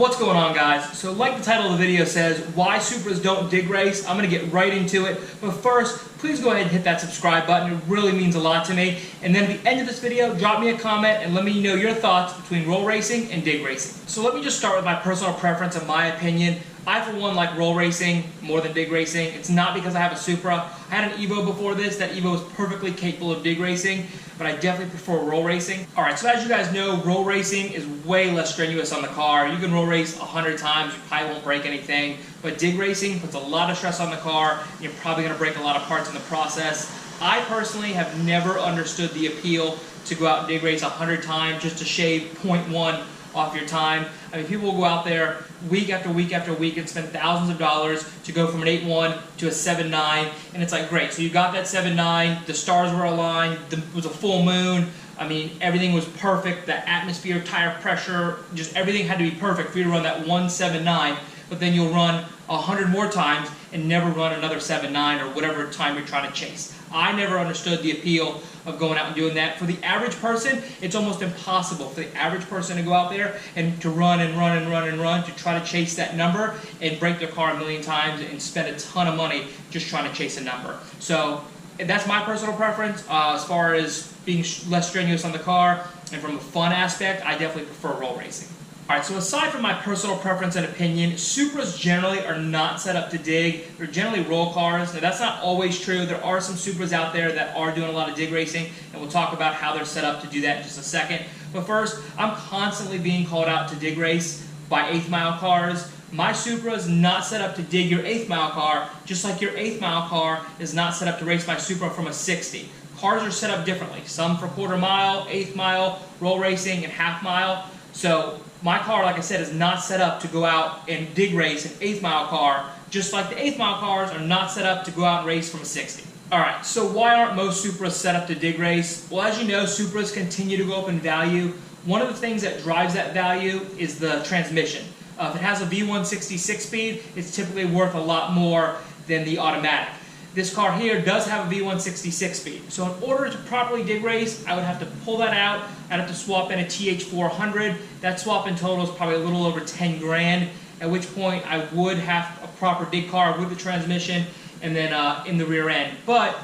What's going on, guys? So like the title of the video says, why Supras don't dig race, I'm going to get right into it. But first, please go ahead and hit that subscribe button. It really means a lot to me. And then at the end of this video, drop me a comment and let me know your thoughts between roll racing and dig racing. So let me just start with my personal preference and my opinion. I, for one, like roll racing more than dig racing. It's not because I have a Supra. I had an Evo before this. That Evo was perfectly capable of dig racing, but I definitely prefer roll racing. Alright, so as you guys know, roll racing is way less strenuous on the car. You can roll race 100 times, you probably won't break anything, but dig racing puts a lot of stress on the car, and you're probably going to break a lot of parts in the process. I personally have never understood the appeal to go out and dig race 100 times just to shave 0.1 off your time. I mean, people will go out there week after week after week and spend thousands of dollars to go from an 8.1 to a 7.9, and it's like, great, so you got that 7.9, the stars were aligned, it was a full moon, I mean, everything was perfect, the atmosphere, tire pressure, just everything had to be perfect for you to run that 1.79, but then you'll run 100 more times and never run another 7.9 or whatever time you're trying to chase. I never understood the appeal of going out and doing that. For the average person, it's almost impossible for the average person to go out there and to run and run and run and run to try to chase that number and break their car a million times and spend a ton of money just trying to chase a number. So that's my personal preference as far as being less strenuous on the car, and from a fun aspect, I definitely prefer roll racing. Alright, so aside from my personal preference and opinion, Supras generally are not set up to dig. They're generally roll cars. Now that's not always true. There are some Supras out there that are doing a lot of dig racing, and we'll talk about how they're set up to do that in just a second. But first, I'm constantly being called out to dig race by 8th mile cars. My Supra is not set up to dig your 8th mile car, just like your 8th mile car is not set up to race my Supra from a 60. Cars are set up differently. Some for quarter mile, 8th mile, roll racing, and half mile. So my car, like I said, is not set up to go out and dig race an 8th mile car, just like the 8th mile cars are not set up to go out and race from a 60. Alright, so why aren't most Supras set up to dig race? Well, as you know, Supras continue to go up in value. One of the things that drives that value is the transmission. If it has a V160 6-speed, it's typically worth a lot more than the automatic. This car here does have a V160 6-speed. So in order to properly dig race, I would have to pull that out. I'd have to swap in a TH400. That swap in total is probably a little over 10 grand, at which point I would have a proper dig car with the transmission and then in the rear end. But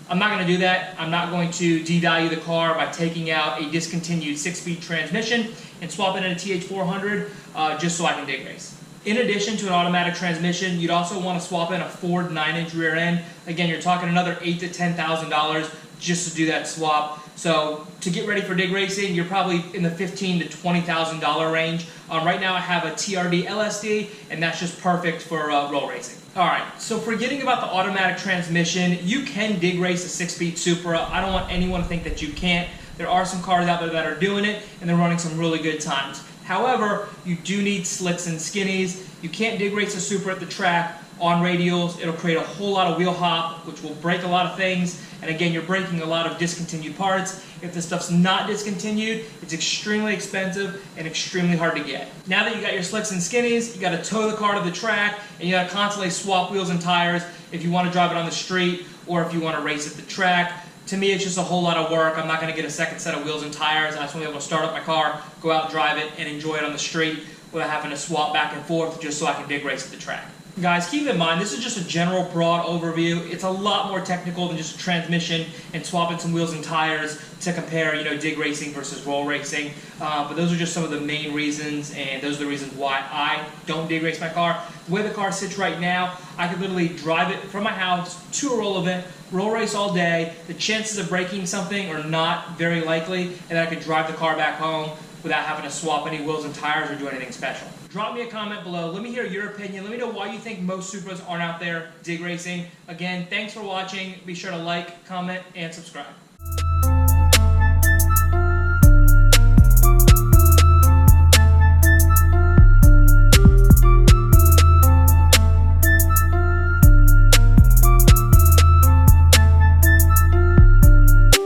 I'm not going to do that. I'm not going to devalue the car by taking out a discontinued 6-speed transmission and swapping in a TH400 just so I can dig race. In addition to an automatic transmission, you'd also want to swap in a Ford 9-inch rear end. Again, you're talking another $8,000 to $10,000 just to do that swap. So to get ready for dig racing, you're probably in the $15,000 to $20,000 range. Right now I have a TRD LSD, and that's just perfect for roll racing. Alright, so forgetting about the automatic transmission, you can dig race a 6-speed Supra. I don't want anyone to think that you can't. There are some cars out there that are doing it, and they're running some really good times. However, you do need slicks and skinnies. You can't dig race a Supra at the track on radials. It'll create a whole lot of wheel hop, which will break a lot of things. And again, you're breaking a lot of discontinued parts. If the stuff's not discontinued, it's extremely expensive and extremely hard to get. Now that you got your slicks and skinnies, you got to tow the car to the track, and you got to constantly swap wheels and tires if you want to drive it on the street or if you want to race at the track. To me, it's just a whole lot of work. I'm not going to get a second set of wheels and tires. I just want to be able to start up my car, go out, drive it, and enjoy it on the street without having to swap back and forth just so I can dig race at the track. Guys, keep in mind, this is just a general broad overview. It's a lot more technical than just a transmission and swapping some wheels and tires to compare, dig racing versus roll racing. But those are just some of the main reasons, and those are the reasons why I don't dig race my car. The way the car sits right now, I could literally drive it from my house to a roll event, roll race all day. The chances of breaking something are not very likely, and then I could drive the car back home without having to swap any wheels and tires or do anything special. Drop me a comment below. Let me hear your opinion. Let me know why you think most Supras aren't out there dig racing. Again, thanks for watching. Be sure to like, comment, and subscribe.